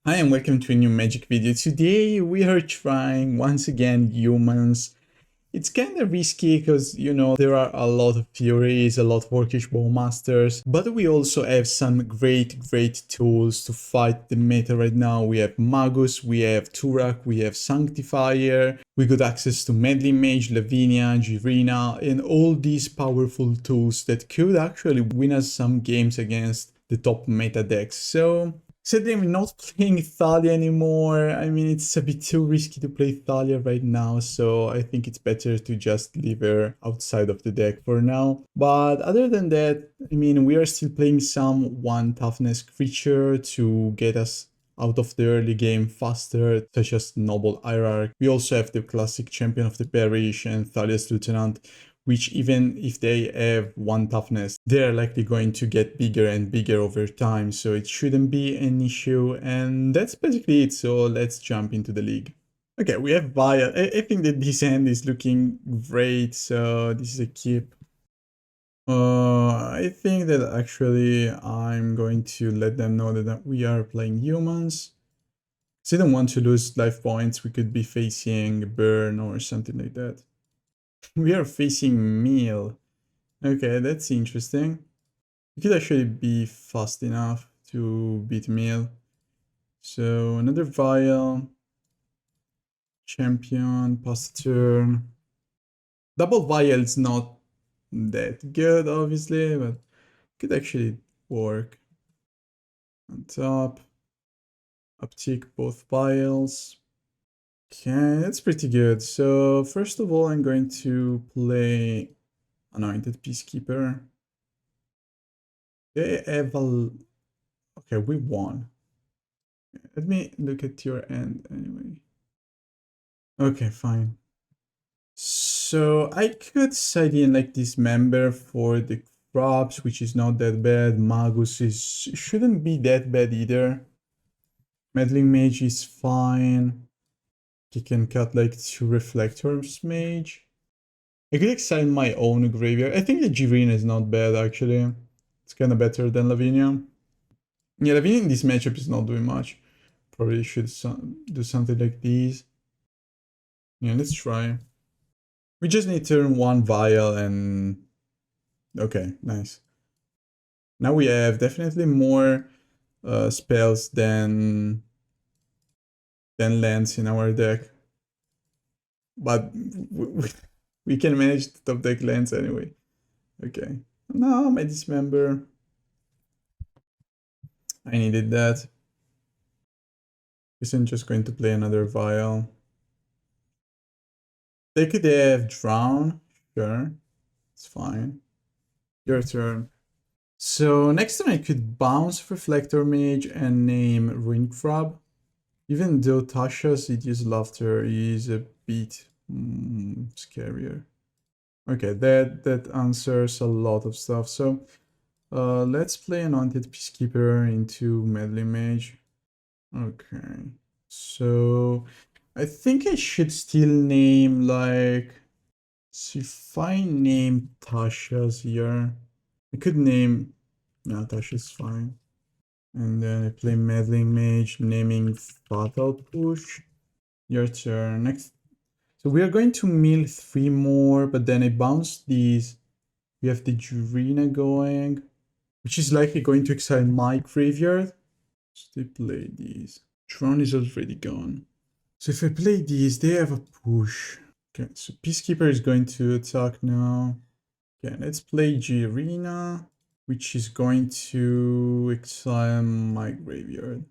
Hi and welcome to a new Magic video. Today we are trying once again humans. It's kind of risky because, there are a lot of Furies, a lot of Orcish Bowmasters, but we also have some great tools to fight the meta right now. We have Magus, we have Tourach, we have Sanctifier, we got access to Meddling Mage, Lavinia, Jirina, and all these powerful tools that could actually win us some games against the top meta decks. So sadly, I'm not playing Thalia anymore. I mean, it's a bit too risky to play Thalia right now, so I think it's better to just leave her outside of the deck for now. But other than that, I mean, we are still playing some 1 toughness creature to get us out of the early game faster, such as Noble Hierarch. We also have the classic champion of the Parish and Thalia's Lieutenant, which even if they have 1 toughness, they're likely going to get bigger and bigger over time, so it shouldn't be an issue, and that's basically it, so let's jump into the league. Okay, we have Vial. I think that this hand is looking great, so this is a keep. I think that actually I'm going to let them know that we are playing humans. So I don't want to lose life points. We could be facing Burn or something like that. We are facing Meal. Okay, that's interesting. We could actually be fast enough to beat Meal. So another Vial. Champion, pass the turn. Double Vial is not that good, obviously, but could actually work. On top. Uptick both Vials. Okay, that's pretty good. So first of all, I'm going to play Anointed Peacekeeper. They have a... Okay, we won. Let me look at your end anyway. Okay, fine. So I could side in like Dismember for the crops, which is not that bad. Magus shouldn't be that bad either. Meddling Mage is fine. You can cut like 2 Reflector Mage. I could exile my own graveyard. I think the Jirina is not bad actually. It's kind of better than Lavinia. Yeah, Lavinia in this matchup is not doing much. Probably should do something like these. Yeah, let's try. We just need to turn 1 Vial and... Okay, nice. Now we have definitely more spells than lands in our deck. But we can manage the top deck lands anyway. Okay. No, my Dismember. I needed that. Guess I'm just going to play another Vial. They could have Drown. Sure. It's fine. Your turn. So next turn I could bounce Reflector Mage and name Ruin Crab. Even though Tasha's Hideous Laughter is a bit scarier. Okay, that answers a lot of stuff. So let's play Anointed Peacekeeper into Meddling Mage. Okay, so I think I should still name like... So if I name Tasha's here, I could name... No, Tasha's fine. And then I play Meddling Mage, naming Fatal Push. Your turn. Next. So we are going to mill 3 more, but then I bounce these. We have the Jirina going, which is likely going to exile my graveyard. So they play these. Tron is already gone. So if I play these, they have a push. Okay, so Peacekeeper is going to attack now. Okay, let's play Jirina, which is going to exile my graveyard.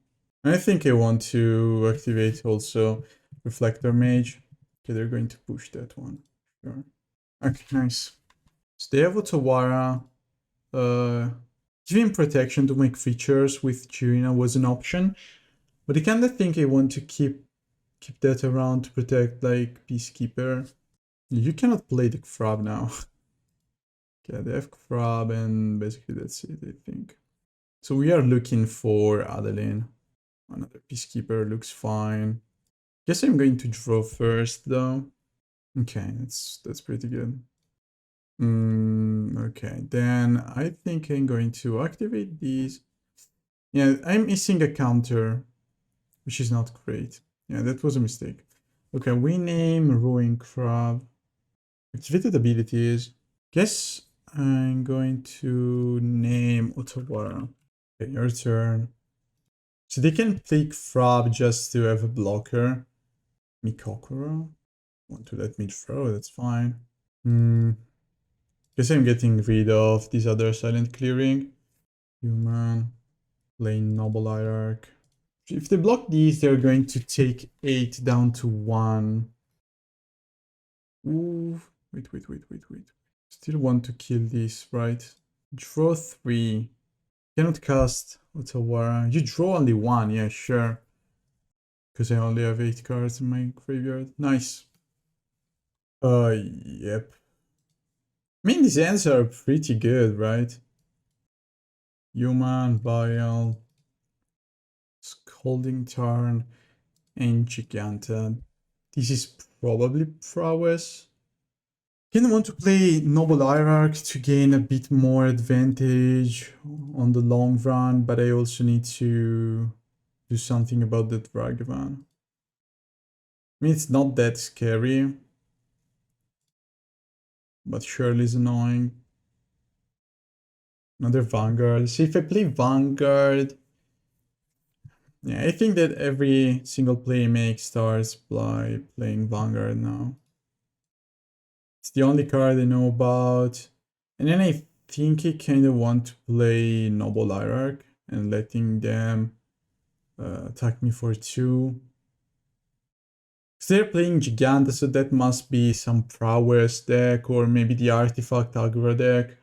I think I want to activate also Reflector Mage. Okay, they're going to push that one. Sure. Okay, nice. So they have Otawara. Giving protection to my creatures with Jirina was an option. But I kinda think I want to keep that around to protect like Peacekeeper. You cannot play the Crab now. Okay, they have Crab and basically that's it, I think. So we are looking for Adeline. Another Peacekeeper looks fine. Guess I'm going to draw first though. Okay, that's pretty good. Okay, then I think I'm going to activate these. Yeah, I'm missing a counter. which is not great. Yeah, that was a mistake. Okay, we name Ruin Crab. Activated abilities. Guess I'm going to name Otawara. Okay, your turn. So they can play Crab just to have a blocker. Mikokoro. Want to let me throw, that's fine. Guess I'm getting rid of this other silent clearing. Human. Playing Noble Hierarch. If they block these, they're going to take 8 down to 1. Ooh. Wait. Still want to kill this, right? Draw 3. Cannot cast Otawara. You draw only 1, yeah, sure. Because I only have 8 cards in my graveyard. Nice. Yep. I mean, these ends are pretty good, right? Human, Vial, Scalding Tarn, and Giganta. This is probably prowess. Kind of want to play Noble Hierarch to gain a bit more advantage on the long run, but I also need to do something about the Dragavan. I mean, it's not that scary, but surely is annoying. Another Vanguard. See, if I play Vanguard, yeah, I think that every single play make starts by playing Vanguard now. It's the only card I know about. And then I think I kind of want to play Noble Hierarch and letting them attack me for 2. Because they're playing Giganta, so that must be some prowess deck or maybe the Artifact aggro deck,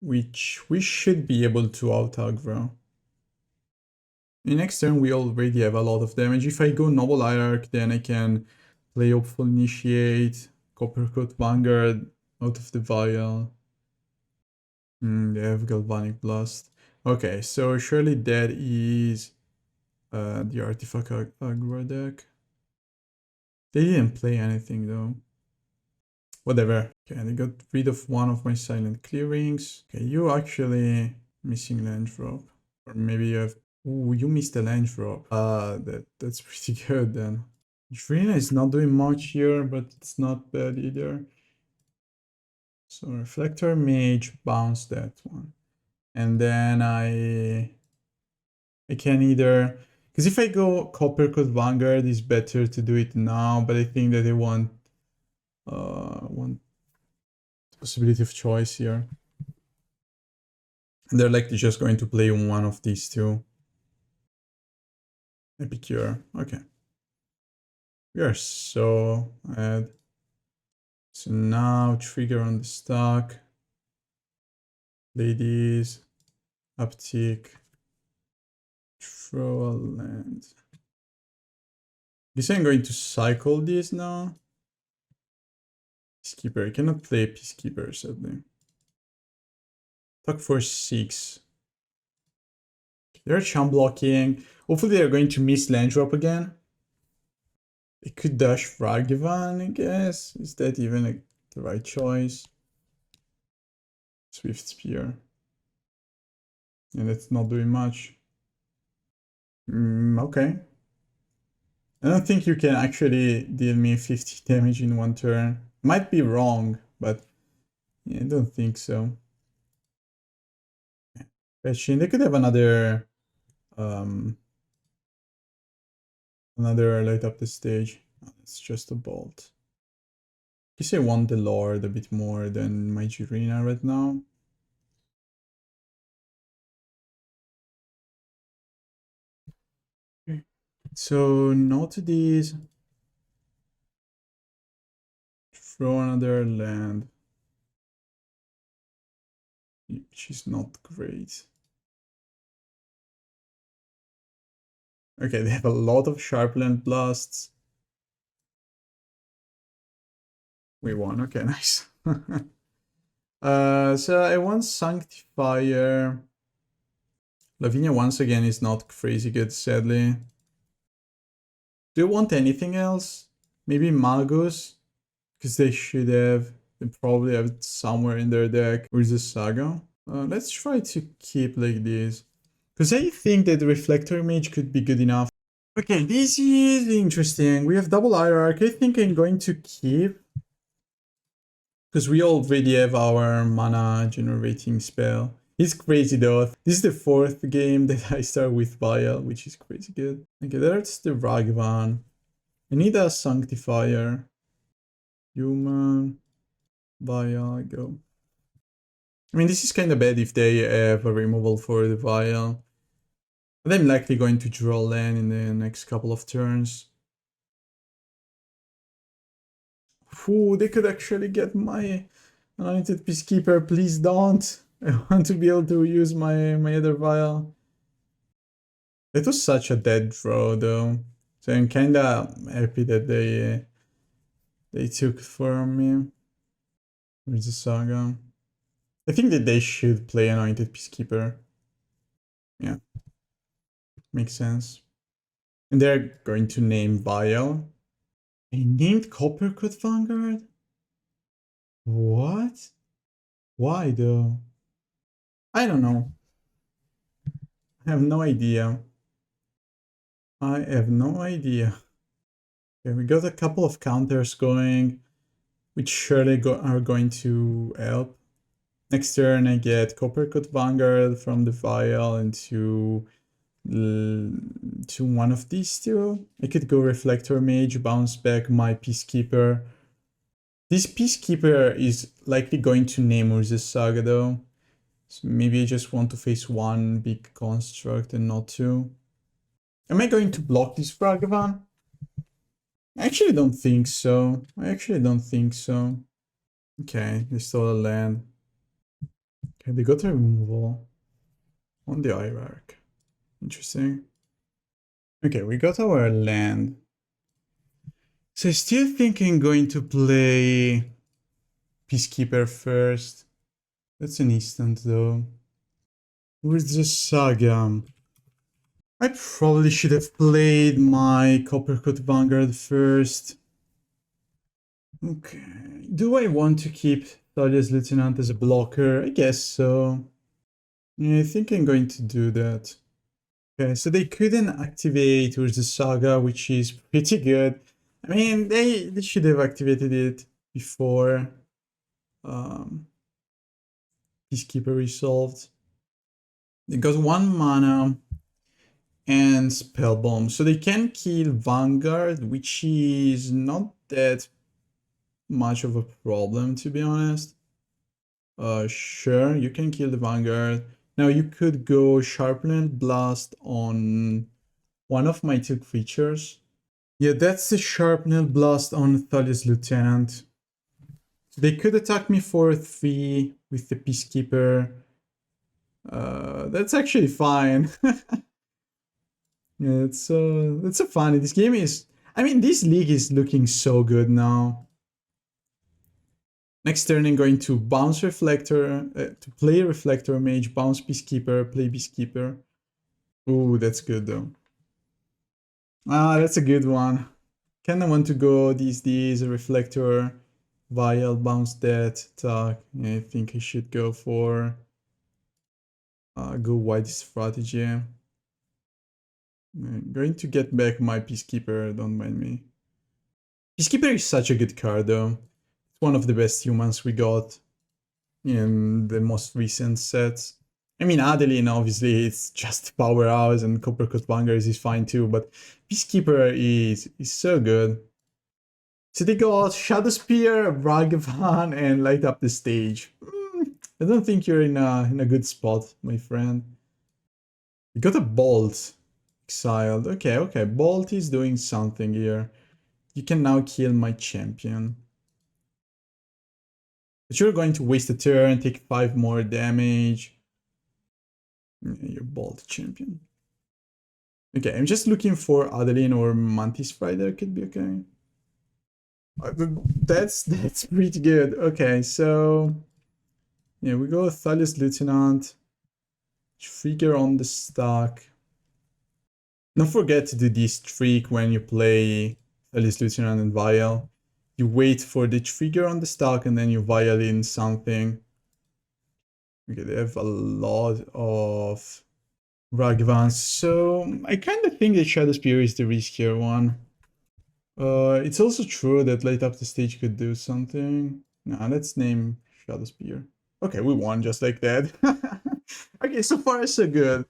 which we should be able to out-aggro. In next turn, we already have a lot of damage. If I go Noble Hierarch, then I can play Hopeful Initiate, Coppercoat Vanguard out of the Vial. They have Galvanic Blast. Okay, so surely that is the Artifact aggro deck. They didn't play anything though. Whatever. Okay, they got rid of one of my silent clearings. Okay, you actually missing land drop. Or maybe you have... Ooh, you missed a land drop. That's pretty good then. Jirina is not doing much here, but it's not bad either. So Reflector Mage, bounce that one. And then I can either... Because if I go Coppercoat Vanguard, it's better to do it now, but I think that I want possibility of choice here. And they're likely just going to play one of these two. Epicure, okay. We are so ahead. So now trigger on the stack. Ladies, uptick, throw a land. Guess I'm going to cycle this now. Peacekeeper, I cannot play Peacekeeper sadly. Attack for 6. They're chump blocking. Hopefully they're going to miss land drop again. They could dash Fragvan, I guess. Is that even the right choice? Swift Spear. And that's not doing much. Okay. I don't think you can actually deal me 50 damage in one turn. Might be wrong, but yeah, I don't think so. Fetching. They could have another light up the stage. Oh, it's just a bolt. I guess I want the Lord a bit more than my Jirina right now. Okay. So not these. Throw another land. Which is not great. Okay, they have a lot of Sharpland Blasts. We won, okay, nice. So I want Sanctifier. Lavinia once again is not crazy good, sadly. Do you want anything else? Maybe Magus? Because they probably have it somewhere in their deck. Or is it Saga? Let's try to keep like this. Because I think that the Reflector Mage could be good enough. Okay, this is interesting. We have double Hierarch. I think I'm going to keep. Because we already have our mana generating spell. It's crazy though. This is the 4th game that I start with Vial, which is crazy good. Okay, that's the Ragavan. I need a Sanctifier. Human. Vial, go. I mean, this is kind of bad if they have a removal for the Vial. But I'm likely going to draw land in the next couple of turns. Ooh, they could actually get my Anointed Peacekeeper. Please don't. I want to be able to use my Aether Vial. It was such a dead draw though. So I'm kinda happy that they took from me. Where's the Saga? I think that they should play Anointed Peacekeeper. Yeah. Makes sense. And they're going to name Vial. They named Coppercoat Vanguard? What? Why though? I don't know. I have no idea. I have no idea. Okay, we got a couple of counters going, which surely are going to help. Next turn I get Coppercoat Vanguard from the Vial into to one of these two. I could go Reflector Mage, bounce back my Peacekeeper. This Peacekeeper is likely going to name Urza's Saga though. So maybe I just want to face one big construct and not two. Am I going to block this Ragavan? I actually don't think so. Okay, they stole a land. Okay, they got a removal on the Hierarch. Interesting. Okay, we got our land. So I still think I'm going to play Peacekeeper first. That's an instant though. Where's the Saga? I probably should have played my Coppercoat Vanguard first. Okay. Do I want to keep Thalia's Lieutenant as a blocker? I guess so. Yeah, I think I'm going to do that. Okay, so they couldn't activate Urza Saga, which is pretty good. I mean, they should have activated it before Peacekeeper resolved. They got 1 mana and Spell Bomb. So they can kill Vanguard, which is not that much of a problem, to be honest. Sure, you can kill the Vanguard. Now you could go Sharpened Blast on one of my 2 creatures. Yeah, that's the Sharpened Blast on Thalia's Lieutenant. So they could attack me for 3 with the Peacekeeper. That's actually fine. Yeah, it's so funny. This game is... I mean, this league is looking so good now. Next turn I'm going to bounce Reflector, to play Reflector Mage, bounce Peacekeeper, play Peacekeeper. Ooh, that's good though. Ah, that's a good one. Kinda want to go these Reflector, Vial, bounce that, attack. Yeah, I think I should go for... go wide strategy. I'm going to get back my Peacekeeper, don't mind me. Peacekeeper is such a good card though. It's one of the best humans we got in the most recent sets. I mean, Adeline, obviously, it's just powerhouse, and Coppercoat Vanguard is fine too, but Peacekeeper is so good. So they got Shadow Spear, Ragavan, and Light Up the Stage. I don't think you're in a good spot, my friend. You got a Bolt exiled. Okay, Bolt is doing something here. You can now kill my champion. But you're going to waste a turn, take 5 more damage. You're Bolt champion. Okay, I'm just looking for Adeline or Mantis Rider, could be okay. That's pretty good. Okay, so yeah, we go Thalia's Lieutenant. Trigger on the stack. Don't forget to do this trick when you play Thalia's Lieutenant and Vial. You wait for the trigger on the stack and then you Vial in something. Okay, they have a lot of Ragavans. So I kind of think that Shadow Spear is the riskier one. It's also true that late up the stage could do something. Nah, let's name Shadow Spear. Okay, we won just like that. Okay, so far so good.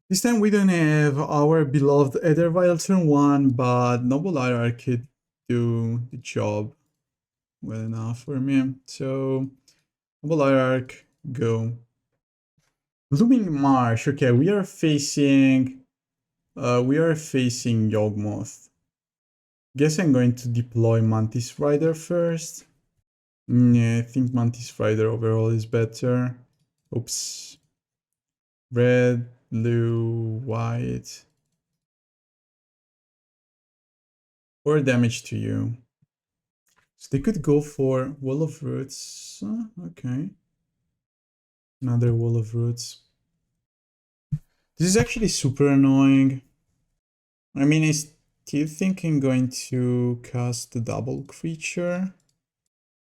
This time we don't have our beloved Aether Vial turn 1, but Noble Hierarch could do the job well enough for me. So, Noble Hierarch, go. Looming Marsh. Okay, we are facing Yawgmoth. Guess I'm going to deploy Mantis Rider first. Yeah, I think Mantis Rider overall is better. Oops. Red, blue, white. 4 damage to you. So they could go for Wall of Roots. Okay. Another Wall of Roots. This is actually super annoying. I mean, I still think I'm going to cast the double creature.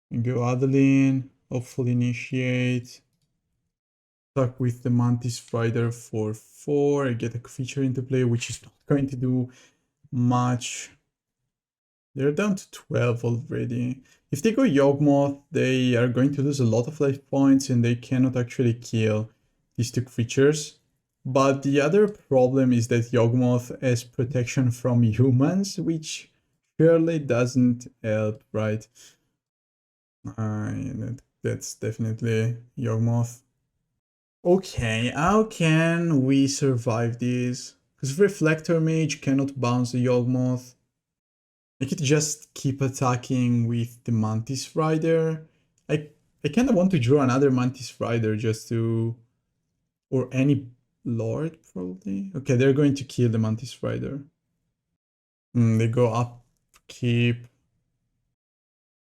And go Adeline, hopefully initiate. Stuck with the Mantis Rider for 4. I get a creature into play, which is not going to do much. They're down to 12 already. If they go Yawgmoth, they are going to lose a lot of life points and they cannot actually kill these 2 creatures. But the other problem is that Yawgmoth has protection from humans, which surely doesn't help, right? That's definitely Yawgmoth. Okay, how can we survive this? Because Reflector Mage cannot bounce the Yawgmoth. I could just keep attacking with the Mantis Rider. I kind of want to draw another Mantis Rider just to... Or any Lord, probably. Okay, they're going to kill the Mantis Rider. They go up, keep...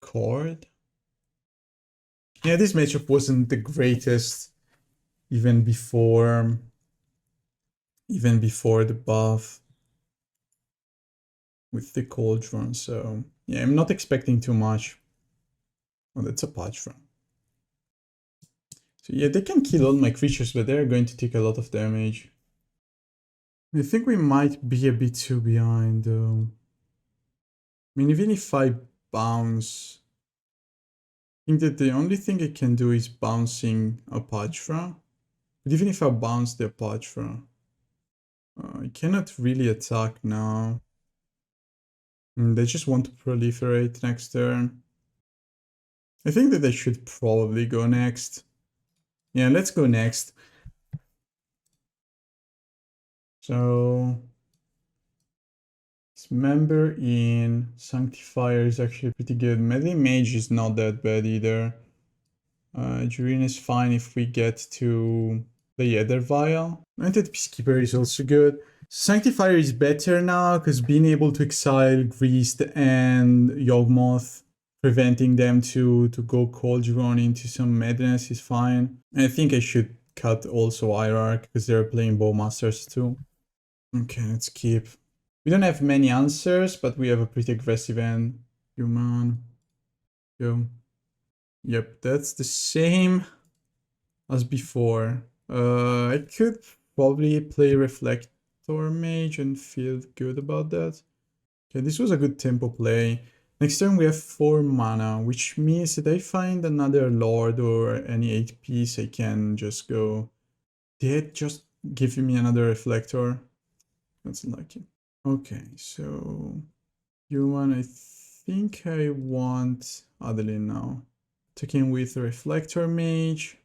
Cord. Yeah, this matchup wasn't the greatest even before the buff with the Cauldron, so yeah, I'm not expecting too much. Oh, that's a Patchron. So yeah, they can kill all my creatures, but they're going to take a lot of damage. I think we might be a bit too behind though. I mean, even if I bounce, I think that the only thing I can do is bouncing a Patchron. But even if I bounce the Patchron, I cannot really attack now. They just want to proliferate next turn. I think that I should probably go next. Yeah, let's go next. So, Dismember in Sanctifier is actually pretty good. Meddling Mage is not that bad either. Jirina is fine if we get to the Aether Vial. Anointed Peacekeeper is also good. Sanctifier is better now because being able to exile Greased and Yawgmoth, preventing them to go Cauldron into some madness is fine. And I think I should cut also Hierarch because they're playing Bowmasters too. Okay, let's keep. We don't have many answers, but we have a pretty aggressive end. Human. Go. Yep, that's the same as before. I could probably play Reflector Mage and feel good about that. Okay, this was a good tempo play. Next turn we have 4 mana, which means that I find another Lord or any 8 piece, I can just go. Did just give me another Reflector? That's unlucky. Okay, so human, I think I want Adeline now. Taking with Reflector Mage.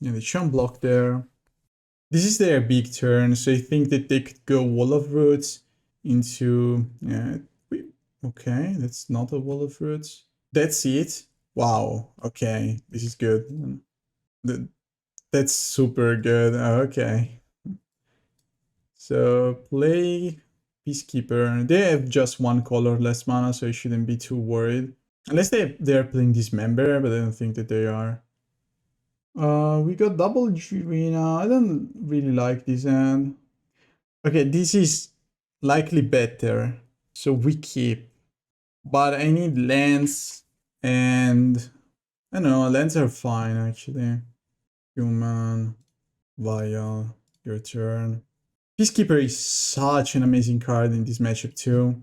Yeah, they can't block there. This is their big turn, so I think that they could go Wall of Roots into... Yeah, okay, that's not a Wall of Roots. That's it? Wow, okay, this is good. That's super good, okay. So, play Peacekeeper. They have just 1 color less mana, so I shouldn't be too worried. Unless they're playing Dismember, but I don't think that they are. We got double Jirina. I don't really like this hand. Okay, this is likely better. So we keep. But I need lands and... I don't know, lands are fine actually. Human, Vial. Your turn. Peacekeeper is such an amazing card in this matchup too.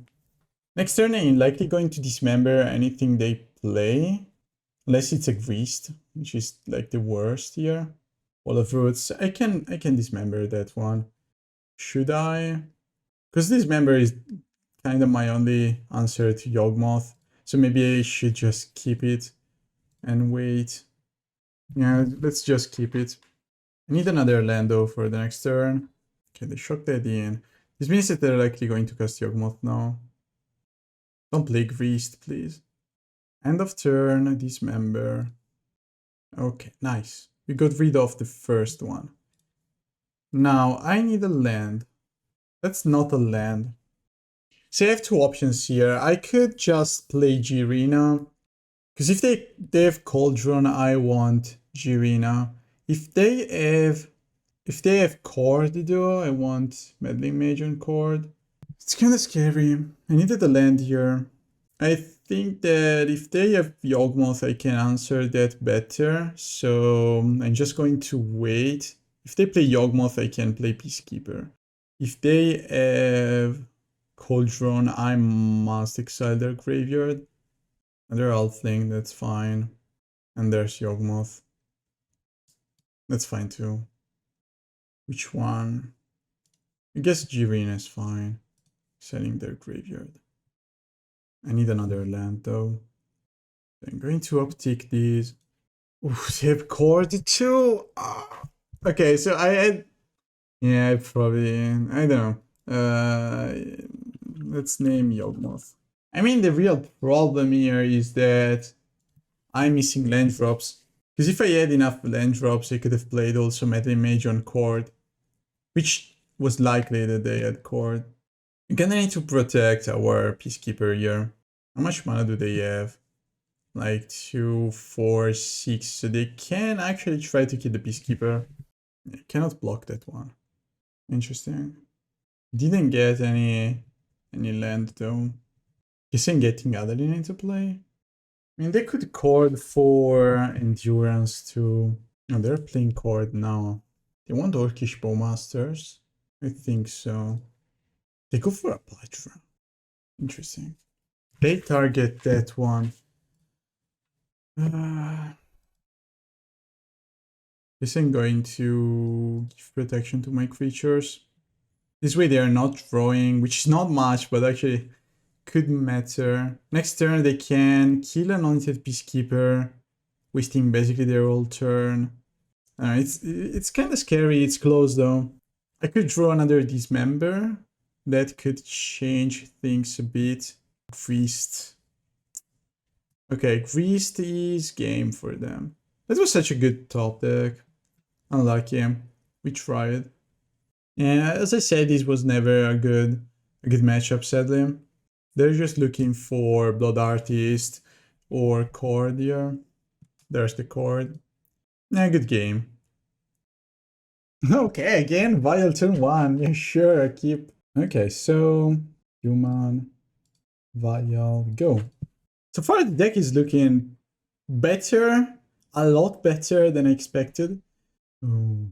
Next turn I'm likely going to dismember anything they play. Unless it's a Greased, which is like the worst here. Wall of Roots. I can dismember that one. Should I? Because Dismember is kind of my only answer to Yawgmoth. So maybe I should just keep it and wait. Yeah, let's just keep it. I need another land though for the next turn. Okay, they shocked that in. This means that they're likely going to cast Yawgmoth now. Don't play Greased, please. End of turn, Dismember. Okay, nice. We got rid of the first one. Now, I need a land. That's not a land. So I have two options here. I could just play Jirina. Because if they have Cauldron, I want Jirina. If they have Cord though, I want Meddling Mage on Cord. It's kind of scary. I needed a land here. I think that if they have Yawgmoth, I can answer that better. So I'm just going to wait. If they play Yawgmoth, I can play Peacekeeper. If they have Cauldron, I must exile their graveyard. Another Elfling, that's fine. And there's Yawgmoth. That's fine too. Which one? I guess Jirina is fine. Selling their graveyard. I need another land though. I'm going to uptick these. Ooh, they have Cord too. Okay, so I had. Yeah, probably. I don't know. Let's name Yawgmoth. I mean, the real problem here is that I'm missing land drops. Because if I had enough land drops, I could have played also Meddling Mage on Cord. Which was likely that they had Cord. I'm gonna need to protect our Peacekeeper here. How much mana do they have? Like 2, 4, 6. So they can actually try to kill the Peacekeeper. I cannot block that one. Interesting. Didn't get any land though. Guess I'm getting Adeline into play. I mean, they could Cord for Endurance too. No, they're playing Cord now. They want Orcish Bowmasters? I think so. They go for a Patra. Interesting. They target that one. Guess I'm going to give protection to my creatures. This way they are not drawing, which is not much, but actually could matter. Next turn they can kill Anointed Peacekeeper, wasting basically their whole turn. It's kind of scary. It's close though. I could draw another Dismember. That could change things a bit. Greased. Okay, Greased is game for them. That was such a good top deck. Unlucky. We tried. Yeah, as I said, this was never a good matchup, sadly. They're just looking for Blood Artist or Cord here. There's the Cord. Yeah, good game. Okay, again, Vial turn 1. Yeah, sure, keep. Okay, so Human, Vial, go. So far the deck is looking better, a lot better than I expected. Oh.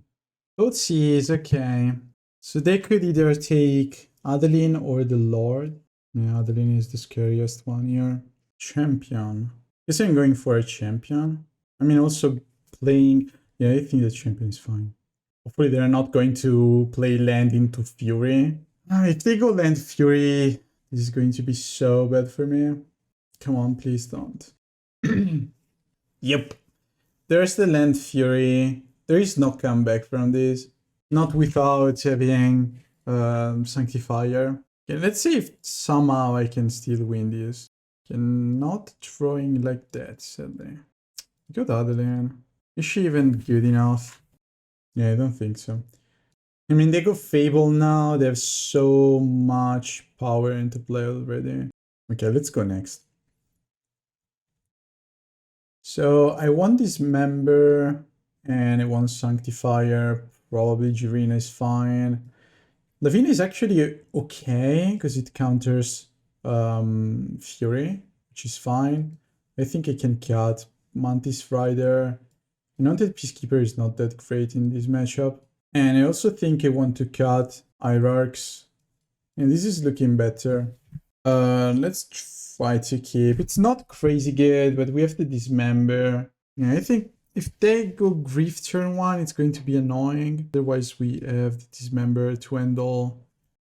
Let's see, is okay. So they could either take Adeline or the Lord. Yeah, Adeline is the scariest one here. Champion. Guess I'm going for a champion. I mean, also playing. Yeah, I think the champion is fine. Hopefully they're not going to play land into Fury. If they go land Fury, this is going to be so bad for me. Come on, please don't. Yep. There's the land Fury. There is no comeback from this. Not without having Sanctifier. Okay, let's see if somehow I can still win this. Okay, not drawing like that, sadly. Good Adeline. Is she even good enough? Yeah, I don't think so. I mean, they go Fable now. They have so much power into play already. Okay, let's go next. So I want Dismember and I want Sanctifier. Probably Jirina is fine. Lavinia is actually okay because it counters Fury, which is fine. I think I can cut Mantis Rider. Anointed Peacekeeper is not that great in this matchup. And I also think I want to cut Hierarchs. And this is looking better. Let's try to keep. It's not crazy good, but we have to Dismember. Yeah, I think if they go Grief turn 1, it's going to be annoying. Otherwise, we have the Dismember to end all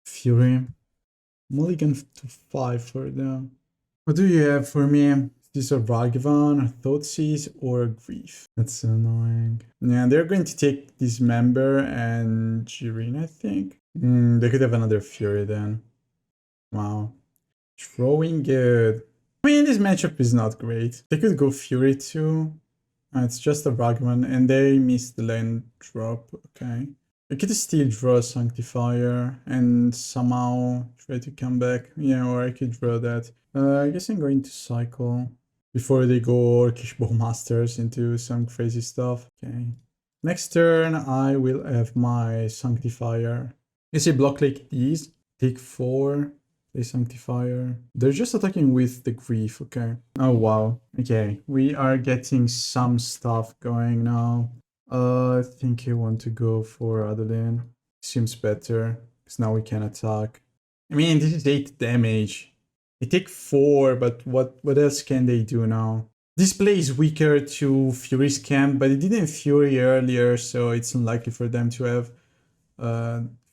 Fury. Mulligan to 5 for them. What do you have for me? Is this a Ragavan, a Thoughtseize, or a Grief? That's annoying. Yeah, they're going to take Dismember and Jirina, I think. They could have another Fury then. Wow. Throwing good. I mean, this matchup is not great. They could go Fury too. It's just a Ragavan, and they missed the land drop. Okay. I could still draw a Sanctifier and somehow try to come back. Yeah, or I could draw that. I guess I'm going to cycle before they go Orcish Bowmasters into some crazy stuff. Okay. Next turn, I will have my Sanctifier. You see block like these. Take 4. Play Sanctifier. They're just attacking with the Grief. Okay. Oh, wow. Okay. We are getting some stuff going now. I think I want to go for Adeline. Seems better, because now we can attack. I mean, this is 8 damage. They take 4, but what else can they do now? This play is weaker to Fury's camp, but it didn't Fury earlier, so it's unlikely for them to have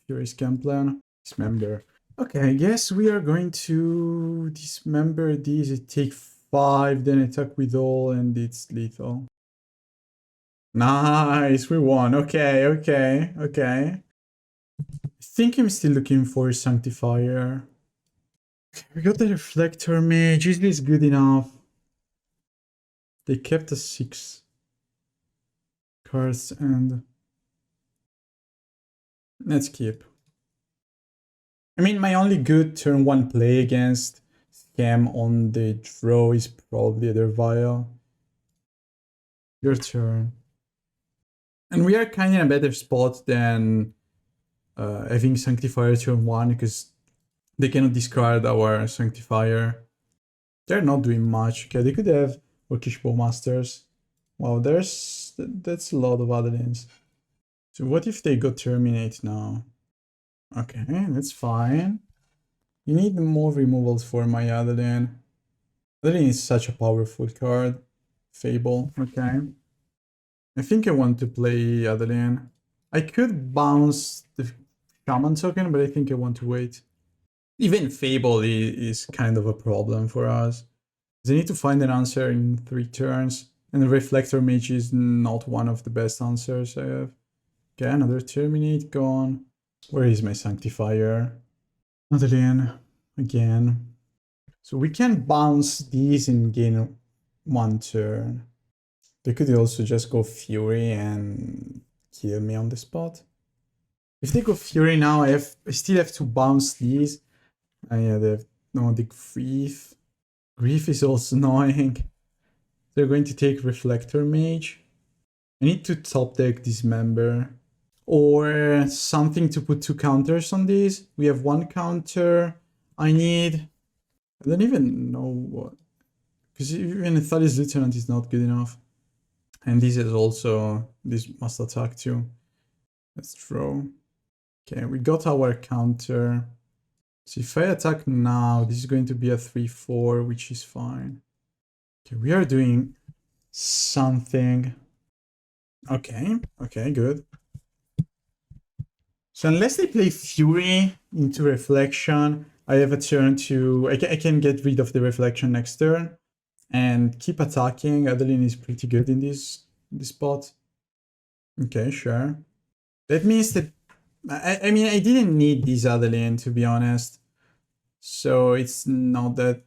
Fury's camp plan. Dismember. Okay, I guess we are going to Dismember these. It take 5, then attack with all, and it's lethal. Nice, we won. Okay. I think I'm still looking for a Sanctifier. Okay, we got the Reflector Mage. Is this good enough? They kept us 6 cards and let's keep. I mean, my only good turn 1 play against Scam on the draw is probably Aether Vial. Your turn. And we are kind of in a better spot than having Sanctifier turn 1 because they cannot discard our Sanctifier. They're not doing much. Okay, they could have Orcish Bowmasters. Wow, that's a lot of Adelines. So what if they go Terminate now? Okay, that's fine. You need more removals for my Adeline. Adeline is such a powerful card. Fable, okay. I think I want to play Adeline. I could bounce the Shaman token, but I think I want to wait. Even Fable is kind of a problem for us. I need to find an answer in 3 turns, and the Reflector Mage is not one of the best answers I have. Okay, another Terminate gone. Where is my Sanctifier? Adeline, again. So we can bounce these and gain 1 turn. They could also just go Fury and kill me on the spot. If they go Fury now, I still have to bounce these. Yeah, they have no, the Grief. Grief is also annoying. They're going to take Reflector Mage. I need to top deck Dismember. Or something to put 2 counters on these. We have 1 counter. I don't even know what. Because even Thalia's Lieutenant is not good enough. And this is also, this must attack too. Let's throw. Okay, we got our counter. So if I attack now, this is going to be a 3-4, which is fine. Okay, we are doing something. Okay, good. So unless they play Fury into Reflection, I have a turn to... I can get rid of the Reflection next turn and keep attacking. Adeline is pretty good in this spot. Okay, sure. That means that... I mean, I didn't need this Adeline, to be honest. So it's not that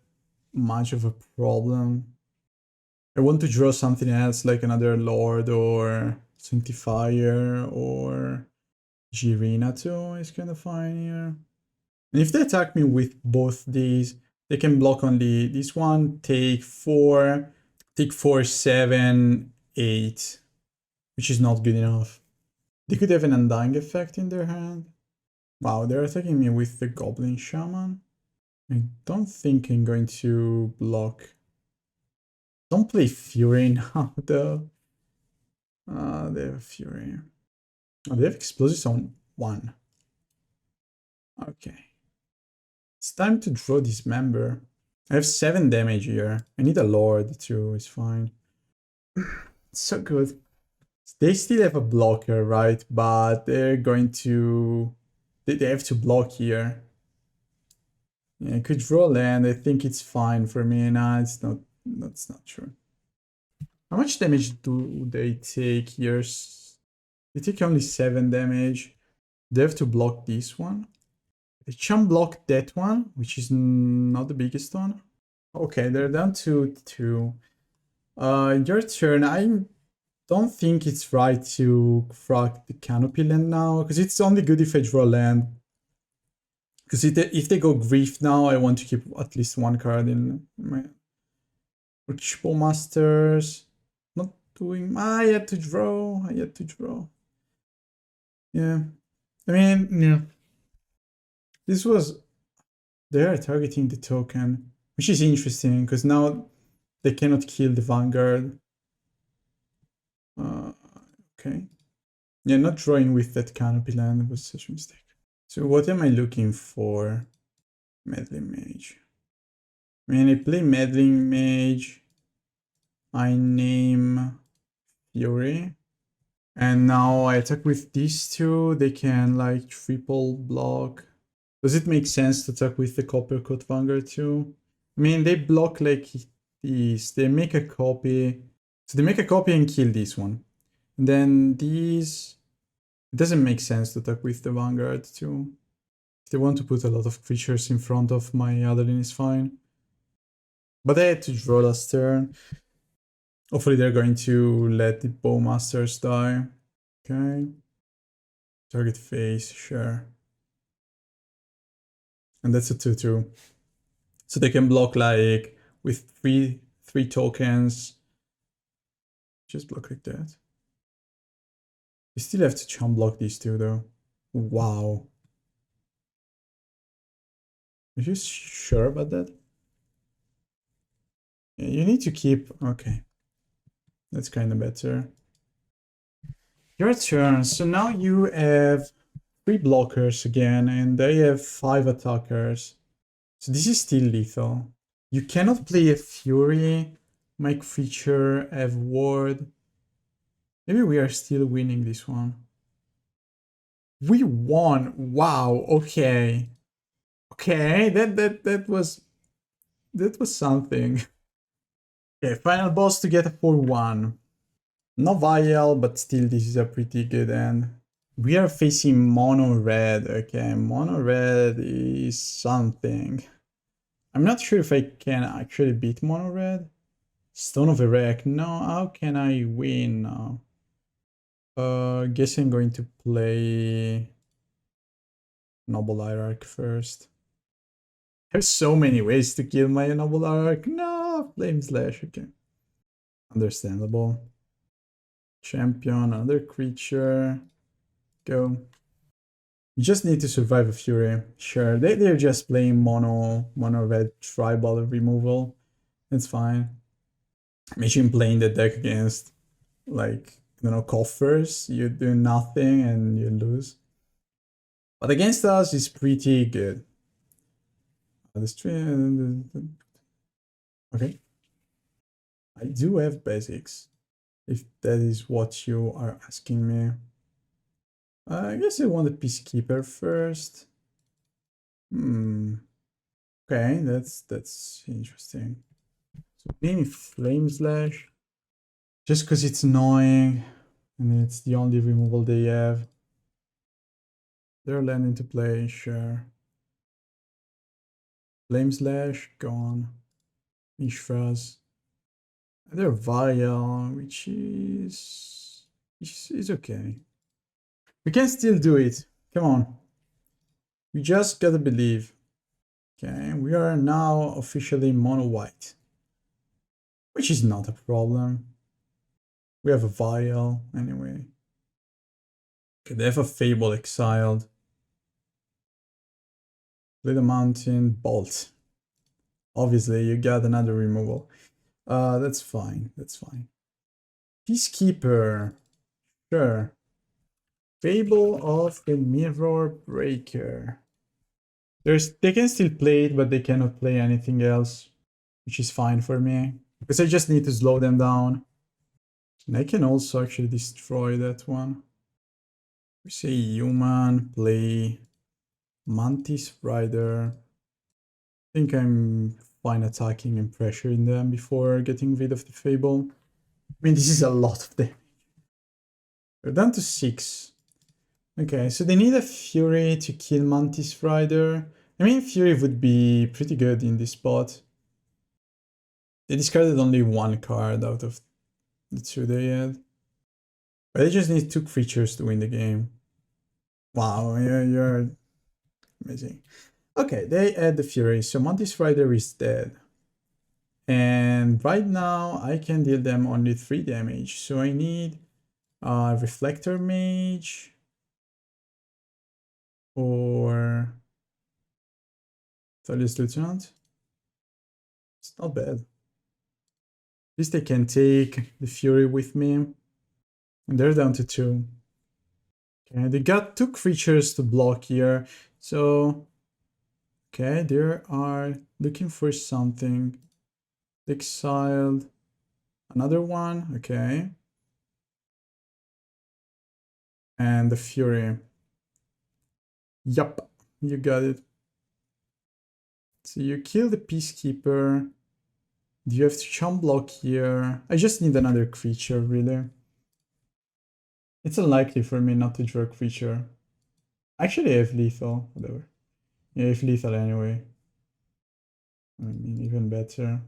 much of a problem. I want to draw something else, like another Lord or Sanctifier or Jirina too is kind of fine here. And if they attack me with both these, they can block only this one, take 4, 7, 8, which is not good enough. They could have an Undying effect in their hand. Wow, they're attacking me with the Goblin Shaman. I don't think I'm going to block. Don't play Fury now, though. They have Fury. Oh, they have explosives on 1. Okay. It's time to draw Dismember. I have 7 damage here. I need a Lord too, it's fine. It's so good. They still have a blocker, right? But they're going to... They have to block here. Yeah, I could draw land. I think it's fine for me. Nah, it's not. That's not true. How much damage do they take here? They take only 7 damage. They have to block this one. They can block that one, which is not the biggest one. Okay, they're down to 2. Your turn. I don't think it's right to frag the Canopy land now, because it's only good if I draw land. Because if they go Grief now, I want to keep at least 1 card in my... Reachable Masters. Not doing... I had to draw. Yeah. I mean, yeah. This was... They are targeting the token, which is interesting, because now they cannot kill the Vanguard. Okay. Yeah, not drawing with that Canopy land was such a mistake. So what am I looking for? Meddling Mage. I mean, I play Meddling Mage. I name Fury. And now I attack with these 2. They can like triple block. Does it make sense to attack with the Coppercoat Vanguard too? I mean, they block like these. They make a copy. So they make a copy and kill this one. And then these... It doesn't make sense to attack with the Vanguard too. If they want to put a lot of creatures in front of my Adeline, is fine. But I had to draw last turn. Hopefully they're going to let the Bowmasters die. Okay. Target face, sure. And that's a 2/2. So they can block like with three tokens. Just block like that. You still have to chump block these 2 though. Wow. Are you sure about that? Yeah, you need to keep... Okay. That's kind of better. Your turn. So now you have 3 blockers again, and they have 5 attackers. So this is still lethal. You cannot play a Fury, make creature, have ward. Maybe we are still winning this one. We won. Wow. Okay. Okay. That was something. Okay, final boss to get a 4/1. No Vial, but still this is a pretty good end. We are facing mono red. Okay, mono red is something. I'm not sure if I can actually beat mono red. Stone of Erect. No, how can I win now? Guess I'm going to play Noble Hierarch first. There's so many ways to kill my Noble Hierarch. No, Flame Slash. Okay. Understandable. Champion, another creature. Go. You just need to survive a Fury. Sure, they're just playing mono red tribal removal. It's fine. Imagine playing the deck against, like, I don't know, coffers. You do nothing and you lose. But against us, it's pretty good. Okay. I do have basics, if that is what you are asking me. I guess I want a Peacekeeper first. Okay, that's interesting. So maybe Flame Slash, just because it's annoying and it's the only removal they have. They're landing to play, sure. Flame Slash, gone. Mishras. They're Vial, which is okay. We can still do it. Come on. We just gotta believe. Okay, we are now officially mono white, which is not a problem. We have a Vial anyway. Okay, they have a Fable exiled. Little Mountain, Bolt. Obviously, you got another removal. That's fine. That's fine. Peacekeeper. Sure. Fable of the Mirror Breaker. They can still play it, but they cannot play anything else, which is fine for me. Because I just need to slow them down. And I can also actually destroy that one. We say human, play Mantis Rider. I think I'm fine attacking and pressuring them before getting rid of the Fable. I mean, this is a lot of damage. We're down to 6. Okay, so they need a Fury to kill Mantis Rider. I mean, Fury would be pretty good in this spot. They discarded only one card out of the 2 they had. But they just need 2 creatures to win the game. Wow, you're amazing. Okay, they add the Fury, so Mantis Rider is dead. And right now, I can deal them only 3 damage. So I need Reflector Mage or Thalia's Lieutenant. It's not bad. At least they can take the Fury with me. And they're down to 2. Okay, they got 2 creatures to block here. So, okay, they are looking for something. Exiled. Another one, okay. And the Fury. Yup, you got it. So you kill the Peacekeeper. Do you have to chump block here? I just need another creature, really. It's unlikely for me not to draw a creature. Actually, I have lethal, whatever. Yeah, I have lethal anyway. I mean, even better.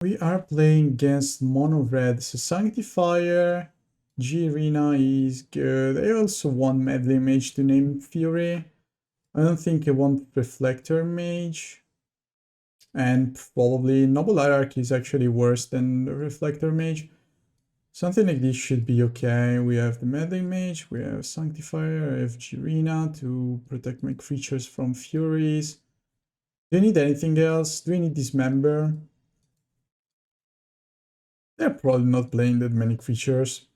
We are playing against mono red, so Sanctifier, Jirina is good. I also want Meddling Mage to name Fury. I don't think I want Reflector Mage. And probably Noble Hierarch is actually worse than the Reflector Mage. Something like this should be okay. We have the Meddling Mage, we have Sanctifier, I have Jirina to protect my creatures from Furies. Do you need anything else? Do we need Dismember? They're probably not playing that many creatures.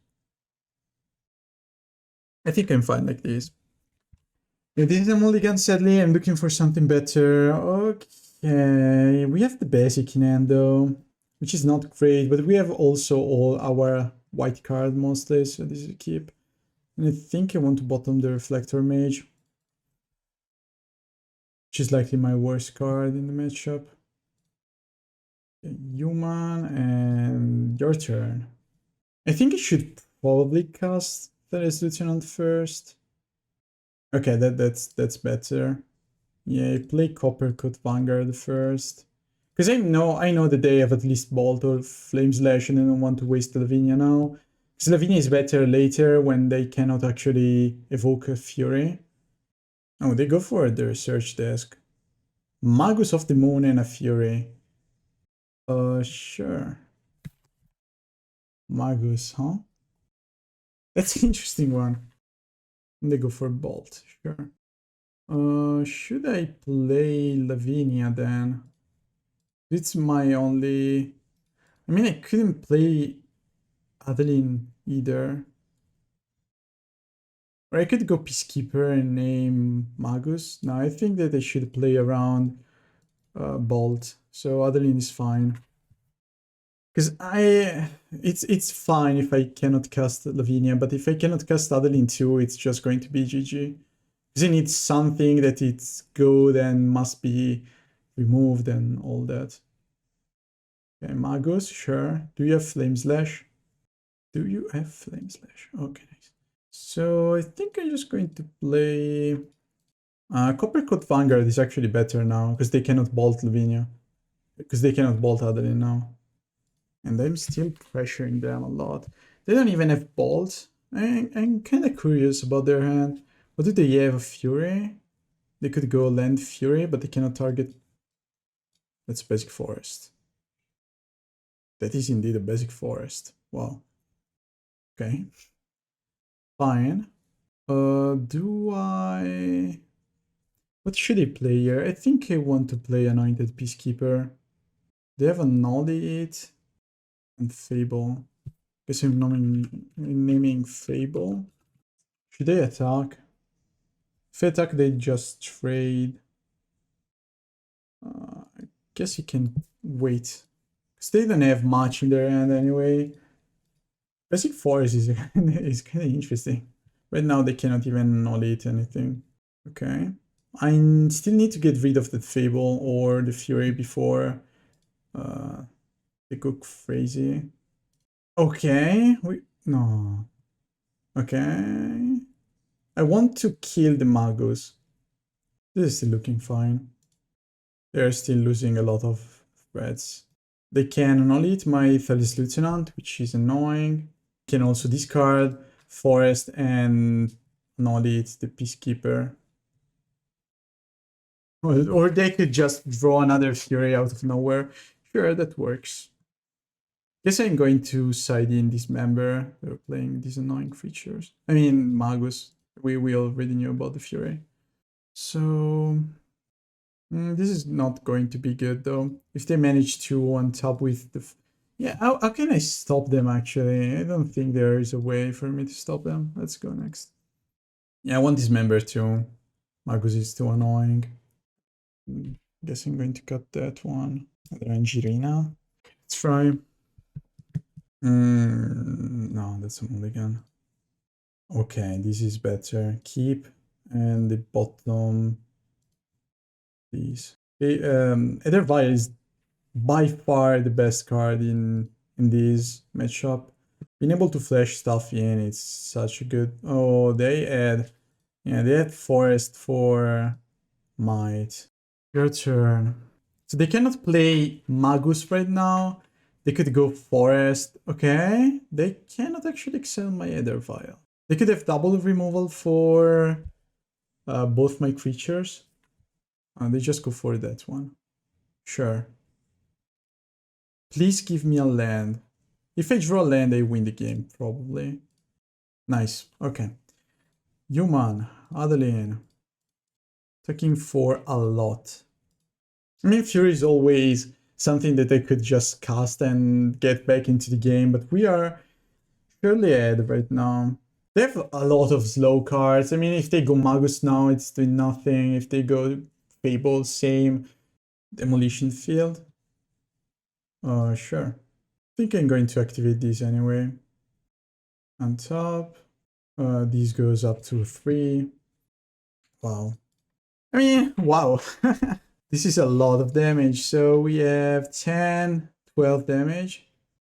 I think I'm fine like this. Yeah, this is a mulligan, sadly. I'm looking for something better. Okay, we have the basic in hand though, which is not great, but we have also all our white card mostly, so this is a keep. And I think I want to bottom the Reflector Mage, which is likely my worst card in the matchup. Okay, human, and your turn. I think I should probably cast Thalia's Lieutenant first. Okay, that's better. Yeah, play Coppercoat Vanguard first. Because I know that they have at least Bolt or Flame Slash and I don't want to waste Lavinia now. Because Lavinia is better later when they cannot actually evoke a Fury. Oh, they go for the research desk. Magus of the Moon and a Fury. Sure. Magus, huh? That's an interesting one. And they go for Bolt, sure. Should I play Lavinia then? It's my only... I mean, I couldn't play Adeline either. Or I could go Peacekeeper and name Magus. No, I think that I should play around Bolt. So Adeline is fine. Because it's fine if I cannot cast Lavinia, but if I cannot cast Adeline too, it's just going to be GG. Because I need something that it's good and must be removed and all that. Okay, Magus, sure. Do you have Flame Slash? Do you have Flame Slash? Okay, nice. So I think I'm just going to play... Coppercoat Vanguard is actually better now, because they cannot bolt Lavinia. Because they cannot bolt Adeline now. And I'm still pressuring them a lot. They don't even have bolts. I'm kind of curious about their hand. What do they have? A Fury? They could go land Fury, but they cannot target... That's Basic Forest. That is indeed a Basic Forest. Wow. Okay. Fine. Do I... What should I play here? I think I want to play Anointed Peacekeeper. They have a Knowledge and Fable. Guess I'm naming Fable. Should they attack? If they attack, they just trade. I guess you can wait. Because they don't have much in their hand anyway. Basic Forest is kind of interesting. Right now they cannot even Knowledge anything. Okay. I still need to get rid of the Fable or the Fury before they go crazy. Okay. No. Okay. I want to kill the Magus. This is still looking fine. They're still losing a lot of threats. They can Knowledge my Thalia's Lieutenant, which is annoying. Can also discard Forest and Knowledge the Peacekeeper. Or they could just draw another Fury out of nowhere. Sure, that works. Guess I'm going to side in Dismember. They're playing these annoying creatures. I mean, Magus. We already knew about the Fury. So... this is not going to be good though. If they manage to on top with the... Yeah, how can I stop them actually? I don't think there is a way for me to stop them. Let's go next. Yeah, I want Dismember too. Magus is too annoying. Guess I'm going to cut that one. Adeline Jirina. Let's try. No, that's a mulligan. Okay, this is better. Keep. And the bottom... These. Aether Vial is by far the best card in this matchup. Being able to flash stuff in, it's such a good... Oh, they add... Yeah, they add Forest for Might. Your turn. So they cannot play Magus right now. They could go Forest. Okay. They cannot actually excel my Aether Vial. They could have double removal for both my creatures. They just go for that one. Sure. Please give me a land. If I draw a land, I win the game, probably. Nice. Okay. Human. Adeline. Attacking for a lot. I mean, Fury is always something that I could just cast and get back into the game, but we are surely ahead right now. They have a lot of slow cards. I mean, if they go Magus now, it's doing nothing. If they go Fable, same. Demolition Field. Sure. I think I'm going to activate these anyway. On top. These goes up to 3. Wow. I mean, wow. This is a lot of damage. So we have 10, 12 damage.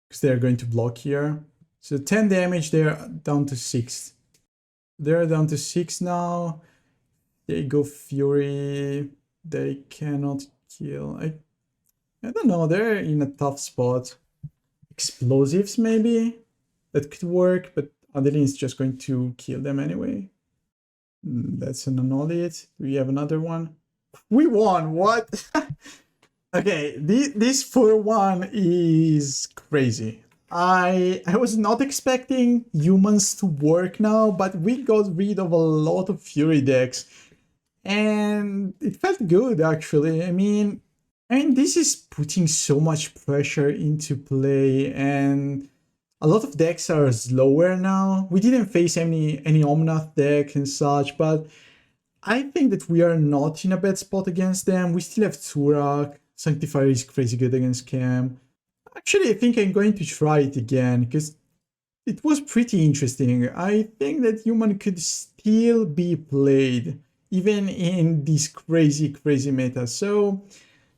Because they're going to block here. So 10 damage, they're down to 6. They're down to 6 now. They go Fury. They cannot kill. I don't know. They're in a tough spot. Explosives, maybe? That could work, but Adeline is just going to kill them anyway. That's an Anointed. We have another one. We won! What? Okay, this 4-1 is crazy. I was not expecting humans to work now, but we got rid of a lot of Fury decks. And it felt good, actually. I mean, this is putting so much pressure into play, and a lot of decks are slower now. We didn't face any Omnath deck and such, but I think that we are not in a bad spot against them. We still have Tourach. Sanctifier is crazy good against Cam. Actually, I think I'm going to try it again, because it was pretty interesting. I think that human could still be played, even in this crazy meta. So,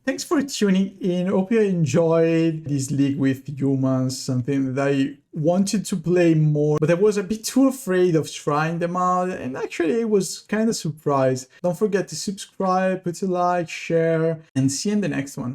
thanks for tuning in. Hope you enjoyed this league with humans, something that I wanted to play more, but I was a bit too afraid of trying them out, and actually I was kind of surprised. Don't forget to subscribe, put a like, share, and see you in the next one.